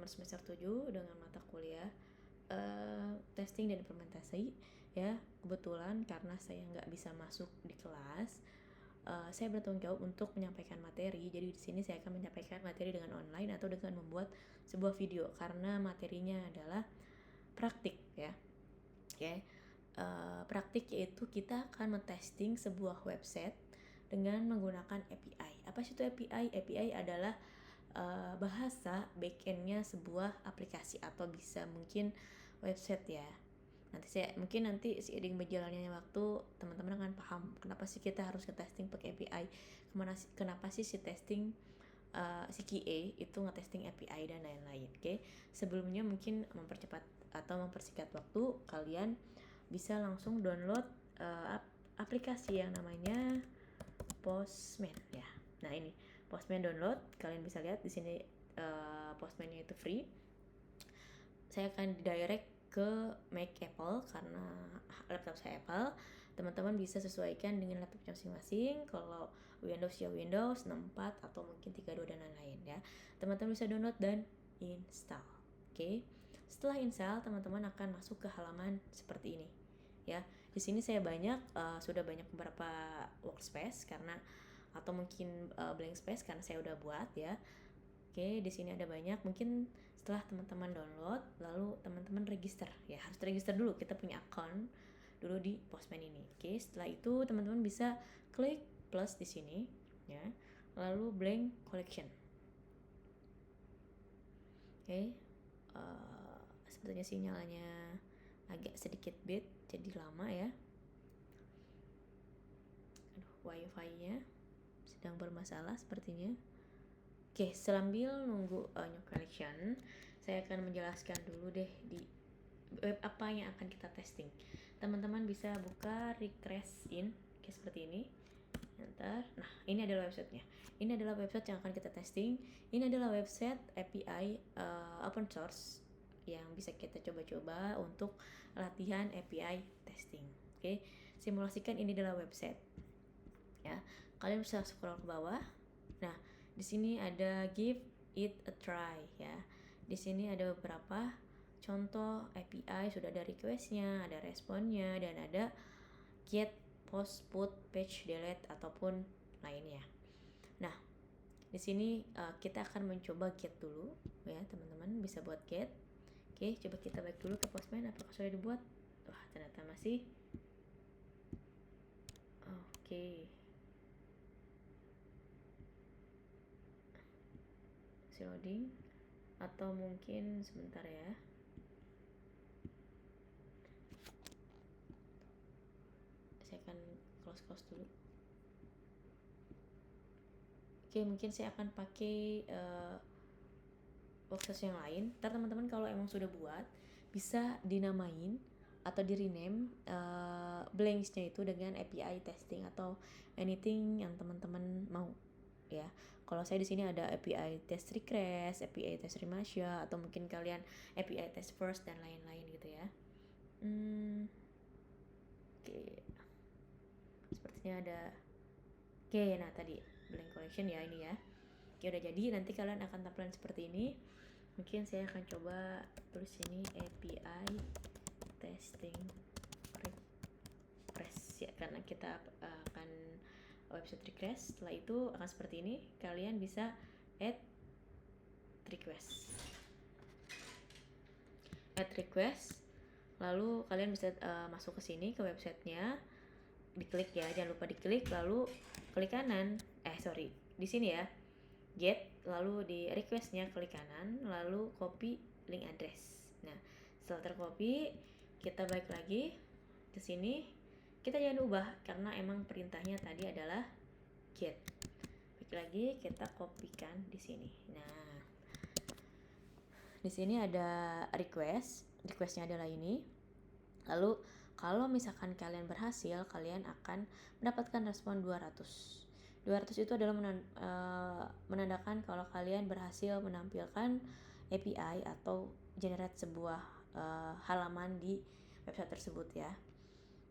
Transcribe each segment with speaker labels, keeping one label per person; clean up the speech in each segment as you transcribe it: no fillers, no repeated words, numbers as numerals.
Speaker 1: semester 7 dengan mata kuliah testing dan implementasi ya. Kebetulan karena saya nggak bisa masuk di kelas, saya bertanggung jawab untuk menyampaikan materi. Jadi di sini saya akan menyampaikan materi dengan online atau dengan membuat sebuah video karena materinya adalah praktik ya. Oke. Praktik yaitu kita akan mentesting sebuah website dengan menggunakan API. Apa sih itu API? API adalah bahasa backendnya sebuah aplikasi atau bisa mungkin website ya. Nanti seiring berjalannya waktu teman-teman akan paham kenapa sih kita harus nge-testing pakai API, kenapa sih si testing si QA itu nge-testing API dan lain-lain. Oke. Sebelumnya mungkin mempercepat atau mempersingkat waktu, kalian bisa langsung download aplikasi yang namanya Postman ya. Nah, ini Postman download, kalian bisa lihat di sini Postman-nya itu free. Saya akan direct ke Mac Apple karena laptop saya Apple. Teman-teman bisa sesuaikan dengan laptopnya masing-masing. Kalau Windows ya Windows 64 atau mungkin 32 dan lain-lain ya. Teman-teman bisa download dan install. Oke. Setelah install, teman-teman akan masuk ke halaman seperti ini ya. Di sini saya sudah banyak beberapa workspace karena atau mungkin blank space karena saya udah buat ya. Oke, di sini ada banyak. Mungkin setelah teman-teman download, lalu teman-teman register ya. Harus register dulu, kita punya account dulu di Postman ini. Oke, setelah itu teman-teman bisa klik plus di sini ya. Lalu blank collection. Oke, sepertinya sinyalnya agak sedikit bad, jadi lama ya. Wifi-nya sedang bermasalah sepertinya. Oke, sambil nunggu new collection, saya akan menjelaskan dulu deh di web apa yang akan kita testing. Teman-teman bisa buka Request in, kayak seperti ini. Nah, ini adalah websitenya. Ini adalah website yang akan kita testing. Ini adalah website API open source yang bisa kita coba-coba untuk latihan API testing. Oke, simulasikan ini adalah website. Ya, kalian bisa scroll ke bawah. Nah, di sini ada give it a try ya. Di sini ada beberapa contoh API, sudah ada requestnya, ada responnya, dan ada get, post, put, page, delete ataupun lainnya. Nah, di sini kita akan mencoba get dulu ya, teman-teman bisa buat get. Oke, coba kita back dulu ke Postman, apakah sudah dibuat? Wah, ternyata masih. Oke. Loading atau mungkin sebentar ya. Saya akan close dulu. Oke, mungkin saya akan pakai workspace yang lain. Ntar teman-teman kalau emang sudah buat, bisa dinamain atau di rename blanks-nya itu dengan API testing atau anything yang teman-teman mau ya. Kalau saya di sini ada API test request, API test remasya, atau mungkin kalian API test first dan lain-lain gitu ya. Oke. Sepertinya ada. Oke, nah tadi blank collection ya ini ya. Oke, udah jadi. Nanti kalian akan tampilan seperti ini. Mungkin saya akan coba tulis ini API testing request ya, karena kita akan website request. Setelah itu akan seperti ini. Kalian bisa add request. Lalu kalian bisa masuk ke sini ke websitenya, diklik ya, jangan lupa diklik, lalu klik kanan. Di sini ya, get, lalu di requestnya klik kanan, lalu copy link address. Nah, setelah tercopy, kita balik lagi ke sini. Kita jangan ubah karena emang perintahnya tadi adalah get. Balik lagi, kita kopikan di sini. Nah, di sini ada requestnya adalah ini. Lalu kalau misalkan kalian berhasil, kalian akan mendapatkan respon 200. 200 itu adalah menandakan kalau kalian berhasil menampilkan API atau generate sebuah halaman di website tersebut ya.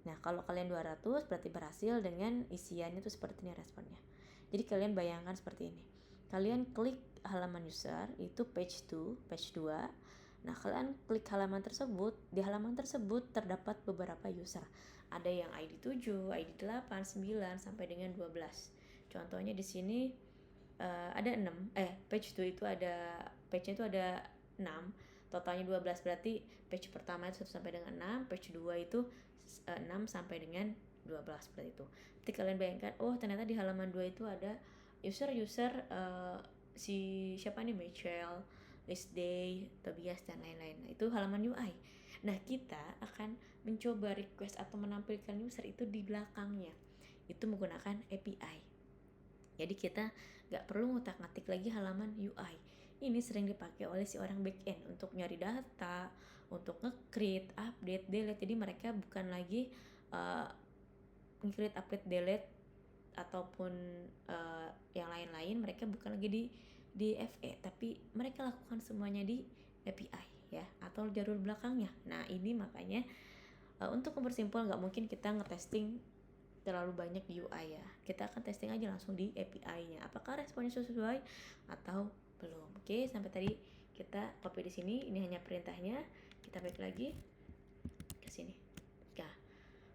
Speaker 1: Nah, kalau kalian 200 berarti berhasil dengan isiannya itu seperti ini responnya. Jadi kalian bayangkan seperti ini. kalian klik halaman user, itu page 2. Nah, kalian klik halaman tersebut. Di halaman tersebut terdapat beberapa user. Ada yang ID 7, ID 8, 9 sampai dengan 12. Contohnya di sini ada 6. Page 2 itu ada page-nya itu ada 6. Totalnya 12, berarti page pertama itu 1 sampai dengan 6, page 2 itu 6 sampai dengan 12 seperti itu. Jadi kalian bayangkan, oh ternyata di halaman 2 itu ada user-user si siapa nih, Michelle, Day, Tobias dan lain-lain. Nah, itu halaman UI. Nah, kita akan mencoba request atau menampilkan user itu di belakangnya. Itu menggunakan API. Jadi kita nggak perlu ngutak-ngatik lagi halaman UI. Ini sering dipakai oleh si orang backend untuk nyari data, untuk nge-create, update, delete. Jadi mereka bukan lagi nge-create, update, delete ataupun yang lain-lain. Mereka bukan lagi di FE, tapi mereka lakukan semuanya di API ya, atau jalur belakangnya. Nah, ini makanya untuk mempersimpel, nggak mungkin kita ngetesting terlalu banyak di UI ya. Kita akan testing aja langsung di API-nya. Apakah responnya sesuai atau belum. Oke, sampai tadi kita copy di sini. Ini hanya perintahnya. Kita balik lagi ke sini. Nah,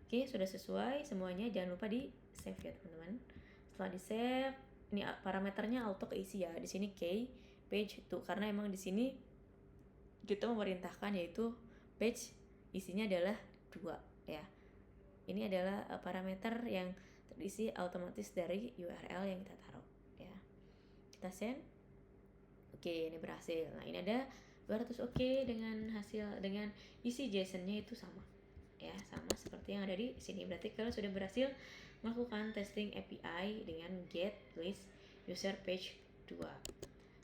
Speaker 1: oke, sudah sesuai semuanya. Jangan lupa di save ya, teman-teman. Setelah di save, ini parameternya auto keisi ya. Di sini key page 2 karena emang di sini kita memerintahkan yaitu page isinya adalah 2 ya. Ini adalah parameter yang terisi otomatis dari URL yang kita taruh ya. Kita send. Oke, ini berhasil. Nah, ini ada 200 oke dengan hasil, dengan isi JSON-nya itu sama ya, sama seperti yang ada di sini. Berarti kalian sudah berhasil melakukan testing API dengan get list user page 2.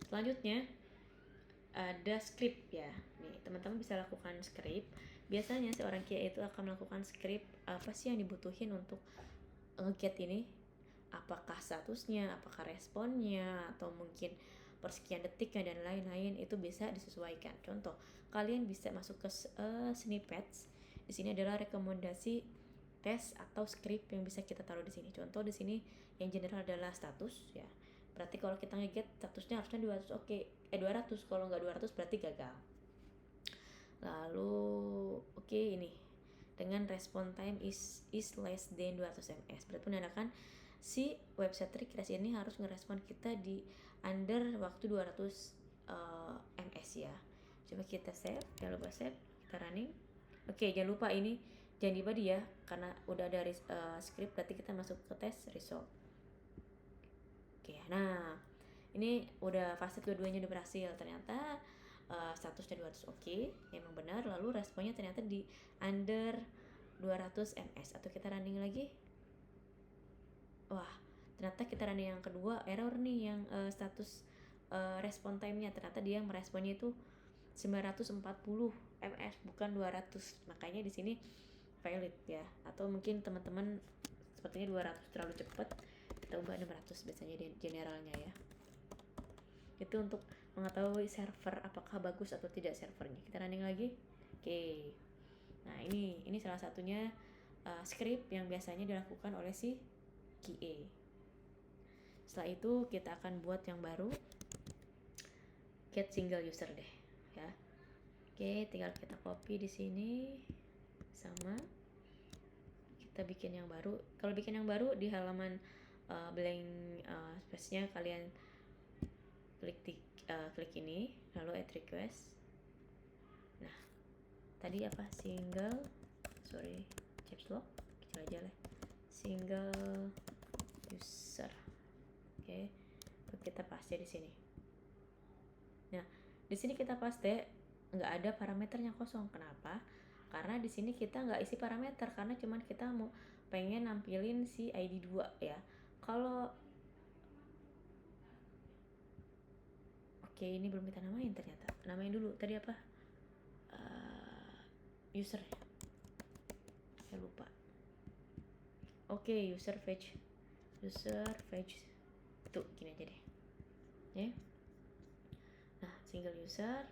Speaker 1: Selanjutnya ada script ya. Nih, teman-teman bisa lakukan script. Biasanya seorang QA itu akan melakukan script apa sih yang dibutuhin untuk nge-get ini. Apakah statusnya, apakah responnya, atau mungkin persekian detiknya dan lain-lain, itu bisa disesuaikan. Contoh, kalian bisa masuk ke snippets. Di sini adalah rekomendasi tes atau script yang bisa kita taruh di sini. Contoh di sini yang general adalah status ya. Berarti kalau kita nge-get statusnya harusnya 200 oke. 200, kalau nggak 200 berarti gagal. Lalu oke, ini dengan response time is less than 200 ms. Berarti menandakan si website request ini harus ngerespon kita di under waktu 200 ms ya. Coba kita save, jangan lupa save, kita running. Oke, jangan lupa ini jangan dibadi ya, karena udah ada script, berarti kita masuk ke test result. Oke, nah ini udah fase kedua-duanya udah berhasil. Ternyata statusnya 200 oke, emang benar. Lalu responnya ternyata di under 200 ms. Atau kita running lagi. Wah, ternyata kita running yang kedua error nih, yang status respon time-nya. Ternyata dia meresponnya itu 940 ms bukan 200. Makanya di sini valid ya. Atau mungkin teman-teman sepertinya 200 terlalu cepat, kita ubah 600 biasanya di generalnya ya. Itu untuk mengetahui server apakah bagus atau tidak servernya. Kita running lagi. Oke. Nah, ini salah satunya script yang biasanya dilakukan oleh si QA. Setelah itu kita akan buat yang baru, get single user deh ya. Oke, tinggal kita copy di sini sama. Kita bikin yang baru. Kalau bikin yang baru di halaman blank space-nya kalian klik ini, lalu add request. Nah, tadi apa, caps lock kecil aja lah, single user. Oke, kita paste di sini. Nah, di sini kita paste nggak ada parameternya, kosong. Kenapa? Karena di sini kita nggak isi parameter, karena cuman kita mau pengen nampilin si ID 2 ya. Kalau oke, ini belum kita namain ternyata. Namain dulu. Tadi apa? User. Saya lupa. Oke, user fetch. Tuh, gini aja deh. Ya. Nah, single user.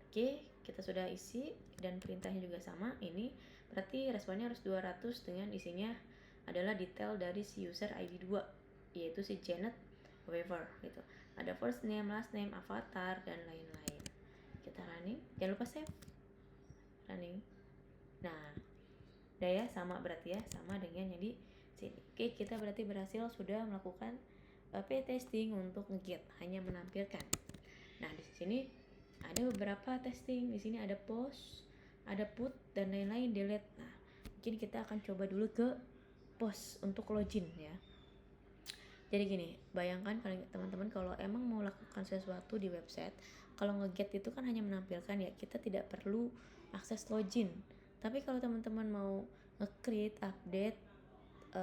Speaker 1: Oke, kita sudah isi dan perintahnya juga sama. Ini berarti responnya harus 200 dengan isinya adalah detail dari si user ID 2, yaitu si Janet Weaver gitu. ada first name, last name, avatar, dan lain-lain. Kita running, jangan lupa save. Running. Nah, udah ya, sama berarti ya, sama dengan yang di sini. Oke, kita berarti berhasil sudah melakukan p-testing untuk nge-get, hanya menampilkan. Nah, di sini ada beberapa testing. Di sini ada post, ada put, dan lain-lain, delete. Nah, mungkin kita akan coba dulu ke post untuk login ya. Jadi gini, bayangkan kalau teman-teman kalau emang mau lakukan sesuatu di website, kalau nge-get itu kan hanya menampilkan ya, kita tidak perlu akses login. Tapi kalau teman-teman mau nge-create, update,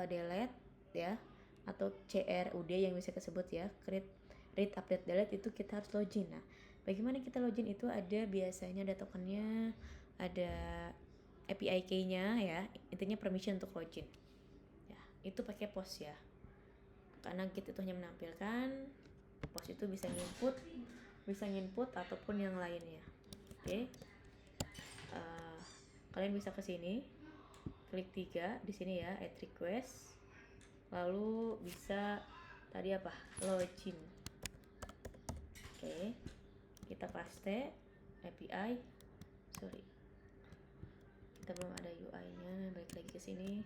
Speaker 1: delete ya, atau CRUD yang bisa disebut ya, create, read, update, delete, itu kita harus login. Nah, bagaimana kita login itu ada biasanya ada tokennya, ada API key-nya ya, intinya permission untuk login. Ya, itu pakai post ya. Karena get itu hanya menampilkan, post itu bisa nginput ataupun yang lainnya. Oke. Kalian bisa ke sini, klik 3 di sini ya, add request. Lalu bisa tadi apa? Login. Oke. Kita paste API. Sorry. Kita belum ada UI-nya, balik lagi ke sini.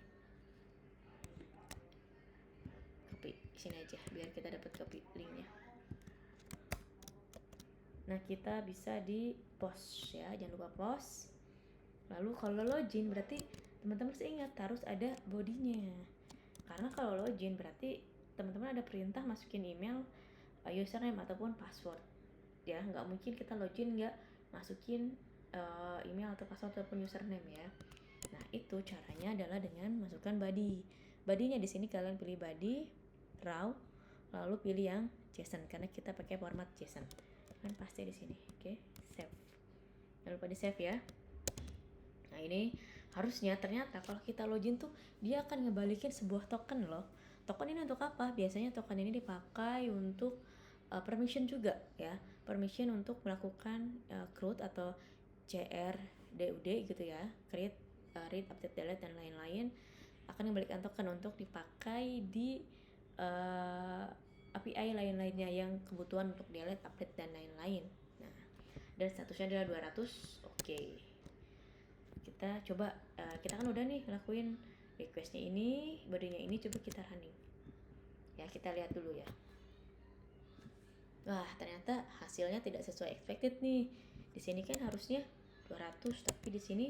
Speaker 1: Copy sini aja biar kita dapat copy linknya. Nah, kita bisa di post ya, jangan lupa post. Lalu kalau login berarti teman-teman harus ingat harus ada bodinya. Karena kalau login berarti teman-teman ada perintah masukin email, username ataupun password. Ya, nggak mungkin kita login nggak masukin email atau password ataupun username ya. Nah, itu caranya adalah dengan masukkan body. Body-nya di sini kalian pilih body raw, lalu pilih yang JSON karena kita pakai format JSON. Kan pasti di sini. Oke, save. Jangan lupa di save ya. Nah, ini harusnya ternyata kalau kita login tuh dia akan ngebalikin sebuah token loh. Token ini untuk apa? Biasanya token ini dipakai untuk permission juga ya. Permission untuk melakukan CRUD atau CRDUD gitu ya. Create, read, update, delete, dan lain-lain. Akan memberikan token untuk dipakai di API lain-lainnya yang kebutuhan untuk delete, update, dan lain-lain. Nah, dan statusnya adalah 200. Oke. Kita coba, kita kan udah nih ngelakuin requestnya ini, bodinya ini, coba kita running. Ya, kita lihat dulu ya. Wah, ternyata hasilnya tidak sesuai expected nih. Di sini kan harusnya 200, tapi di sini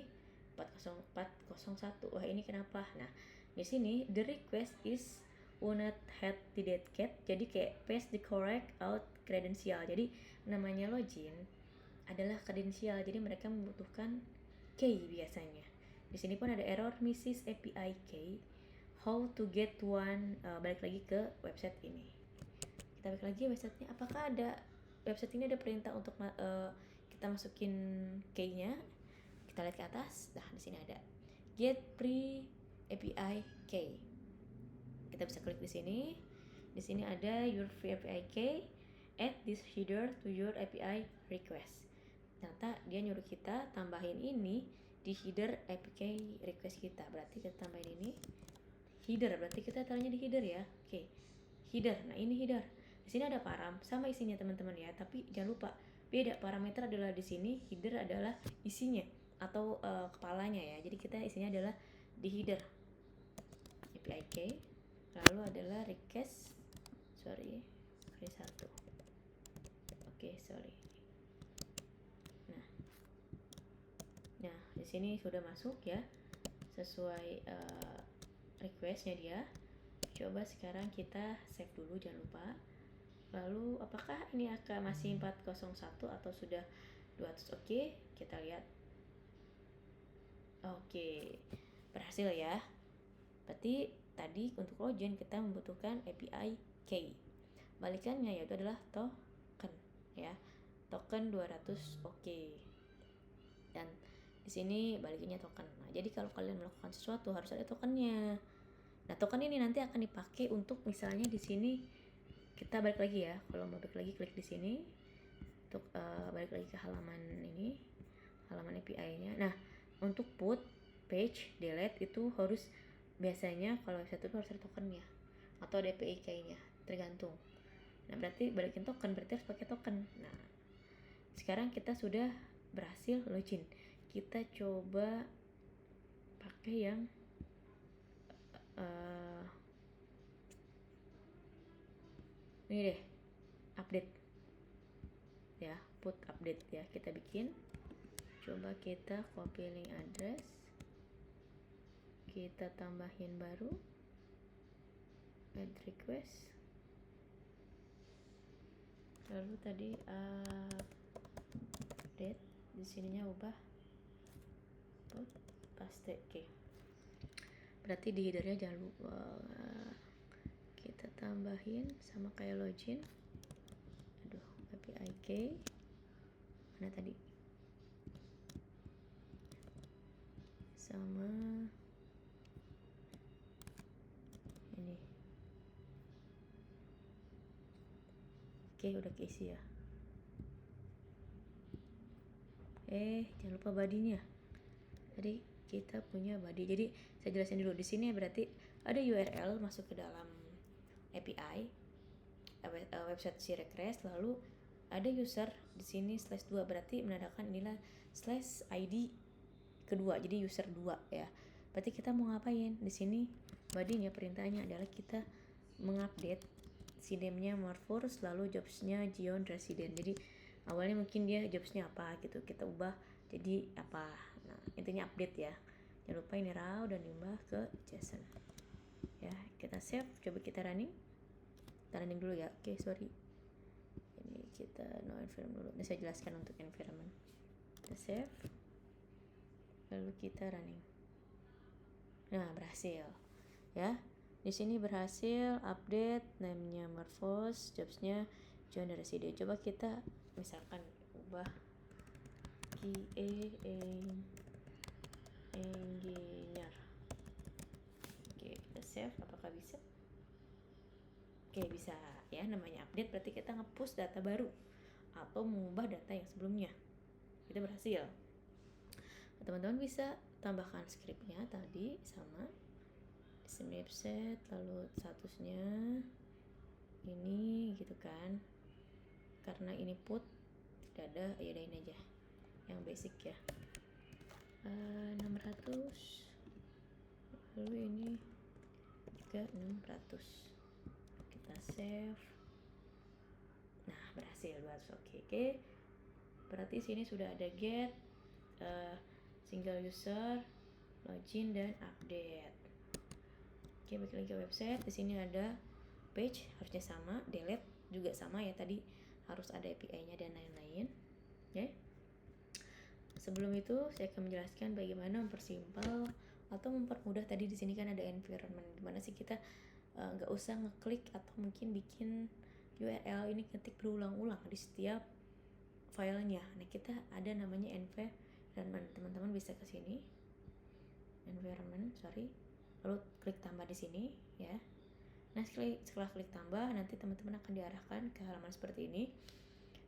Speaker 1: 401. Wah, ini kenapa? Nah, di sini the request is not had didn't get. Jadi kayak paste the correct out credential. Jadi namanya login adalah kredensial. Jadi mereka membutuhkan key biasanya. Di sini pun ada error misses API key. How to get one? Balik lagi ke website ini. Kita balik lagi websitenya. Apakah ada website ini ada perintah untuk kita masukin key-nya? Kita lihat ke atas. Nah, di sini ada get pre API key. Kita bisa klik di sini. Di sini ada your free API key. Add this header to your API request. Ternyata dia nyuruh kita tambahin ini di header API request kita. Berarti kita tambahin ini header. Berarti kita taruhnya di header ya. Oke. Header. Nah, ini header. Di sini ada param sama isinya teman-teman ya. Tapi jangan lupa beda, parameter adalah di sini, header adalah isinya atau kepalanya ya. Jadi kita isinya adalah di header API key. Lalu adalah request. Sorry. Satu. Oke, sorry. Nah, di sini sudah masuk ya, sesuai requestnya dia. Coba sekarang kita save dulu, jangan lupa. Lalu apakah ini akan masih 401 atau sudah 200? Oke, kita lihat. Oke, berhasil ya. Berarti tadi untuk login kita membutuhkan API key. Balikannya yaitu adalah token ya. Token 200. Oke. Dan di sini balikinnya token. Nah, jadi kalau kalian melakukan sesuatu harus ada tokennya. Nah, token ini nanti akan dipakai untuk misalnya di sini kita balik lagi ya. Kalau mau balik lagi klik di sini untuk balik lagi ke halaman ini, halaman API-nya. Nah, untuk put, page, delete itu harus biasanya kalau website itu harus ada tokennya atau ada API key-nya, tergantung. Nah berarti balikin token, berarti harus pakai token. Nah sekarang kita sudah berhasil login. Kita coba pakai yang ini deh, update ya, put update ya. Kita bikin, coba kita copy link address, kita tambahin baru, add request, lalu tadi update, di sininya ubah put paste. Oke. Berarti di headernya jangan lupa kita tambahin sama kayak login. Aduh, API key mana tadi, sama ini. Oke, udah keisi ya. Jangan lupa body-nya. Tadi kita punya body. Jadi saya jelasin dulu di sini ya, berarti ada URL masuk ke dalam API website si request, lalu ada user di sini /2, berarti menandakan inilah /ID kedua, jadi user 2 ya. Berarti kita mau ngapain di sini? Body-nya, perintahnya adalah kita mengupdate si name-nya Marforce, lalu jobs-nya Gion Resident. Jadi awalnya mungkin dia jobs-nya apa gitu, kita ubah jadi apa. Nah intinya update ya, jangan lupa ini raw dan diubah ke JSON ya. Kita save, coba kita running dulu ya. Oke, sorry, ini kita no environment dulu. Ini saya jelaskan untuk environment. Kita save, lalu kita running. Nah berhasil ya. Di sini berhasil update, name-nya Marforce, jobs-nya John Resident. Coba kita misalkan ubah engineer. Oke, kita save, apakah bisa? Oke, bisa ya. Namanya update berarti kita nge-push data baru atau mengubah data yang sebelumnya. Kita berhasil. Teman-teman bisa tambahkan scriptnya tadi sama website, lalu statusnya ini gitu kan. Karena ini put tidak ada, ya udahin aja yang basic ya. 600, lalu ini juga 600. Kita save. Nah berhasil 200. Oke. Berarti sini sudah ada get, single user, login dan update. Oke, balik lagi ke website. Di sini ada page, harusnya sama, delete juga sama ya, tadi harus ada API-nya dan lain-lain. Oke. Sebelum itu saya akan menjelaskan bagaimana mempersimpel atau mempermudah. Tadi di sini kan ada environment, gimana sih kita nggak usah ngeklik atau mungkin bikin URL ini ketik berulang-ulang di setiap filenya. Nah kita ada namanya environment. Teman-teman bisa ke sini, environment, lalu klik tambah di sini ya. Nah setelah klik tambah, nanti teman-teman akan diarahkan ke halaman seperti ini.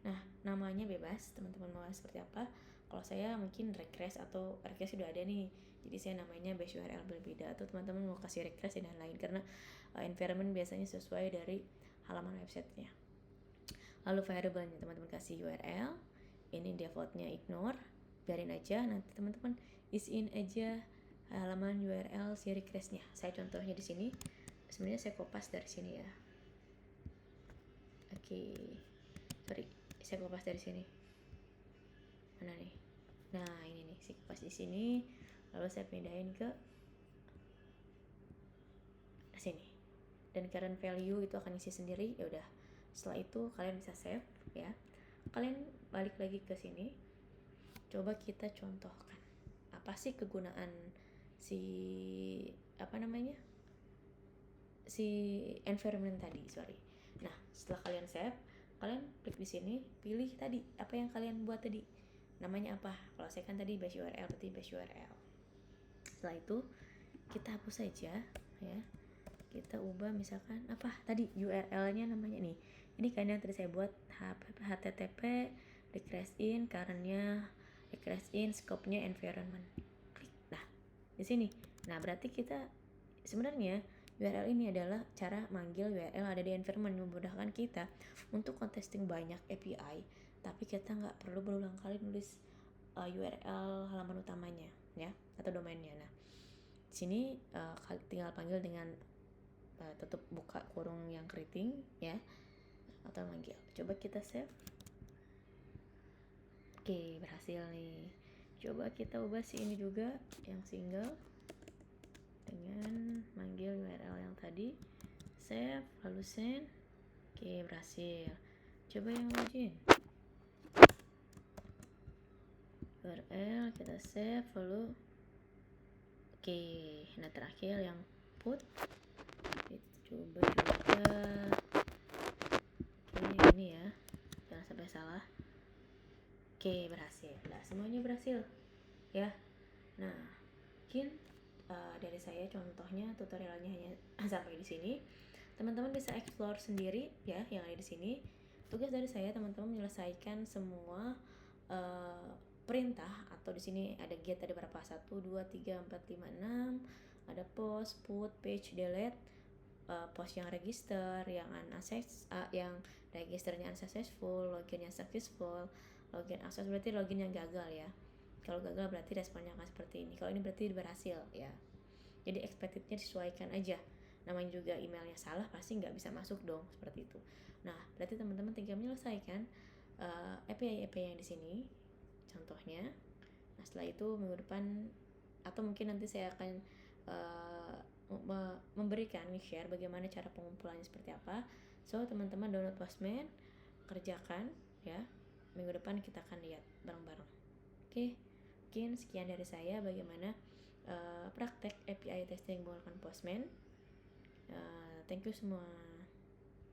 Speaker 1: Nah namanya bebas, teman-teman mau seperti apa. Kalau saya mungkin request, atau request sudah ada nih, jadi saya namanya base URL berbeda, atau teman-teman mau kasih request dan lain-lain, karena environment biasanya sesuai dari halaman websitenya. Lalu variable-nya teman-teman kasih URL, ini defaultnya ignore, biarin aja. Nanti teman-teman isiin aja halaman URL si requestnya. Saya contohnya di sini, sebenarnya saya kopas dari sini ya. Oke, sorry, saya kopas dari sini. Mana nih? Nah ini nih, saya kopas di sini, lalu saya pindahin ke sini. Dan current value itu akan isi sendiri. Ya udah. Setelah itu kalian bisa save ya. Kalian balik lagi ke sini. Coba kita contohkan. Apa sih kegunaan si si environment tadi, Nah, setelah kalian save, kalian klik di sini, pilih tadi apa yang kalian buat tadi. Namanya apa? Kalau saya kan tadi base URL, berarti base URL. Setelah itu kita hapus saja ya. Kita ubah misalkan apa tadi URL-nya namanya nih. Ini kan yang tadi saya buat http request in, current-nya request in, scope-nya environment. Klik. Nah, di sini. Nah, berarti kita sebenarnya URL ini adalah cara manggil URL ada di environment, memudahkan kita untuk contesting banyak API, tapi kita nggak perlu berulang kali nulis URL halaman utamanya ya, atau domainnya. Nah, sini tinggal panggil dengan tutup buka kurung yang keriting ya, atau manggil. Coba kita save. Oke, berhasil nih. Coba kita ubah si ini juga yang single dengan manggil URL yang tadi, save lalu send. Oke, berhasil. Coba yang login URL kita save lalu oke. Nah, terakhir yang put, coba juga ini ya, jangan sampai salah. Oke, berhasil. Nah, semuanya berhasil ya. Nah, mungkin dari saya contohnya tutorialnya hanya sampai di sini. Teman-teman bisa explore sendiri ya yang ada di sini. Tugas dari saya, teman-teman menyelesaikan semua perintah, atau di sini ada get, ada berapa, 1, 2, 3, 4, 5, 6, ada post, put, page, delete, post yang register, yang yang registernya unsuccessful, loginnya successful. Login akses berarti login yang gagal ya. Kalau gagal berarti responnya akan seperti ini. Kalau ini berarti berhasil ya. Jadi expectednya disesuaikan aja. Namanya juga emailnya salah pasti nggak bisa masuk dong, seperti itu. Nah, berarti teman-teman tinggal menyelesaikan API yang di sini contohnya. Nah, setelah itu minggu depan atau mungkin nanti saya akan memberikan share bagaimana cara pengumpulannya seperti apa. So, teman-teman download Postman, kerjakan ya. Minggu depan kita akan lihat bareng-bareng. Oke, mungkin sekian dari saya bagaimana praktek API testing menggunakan Postman. Thank you semua.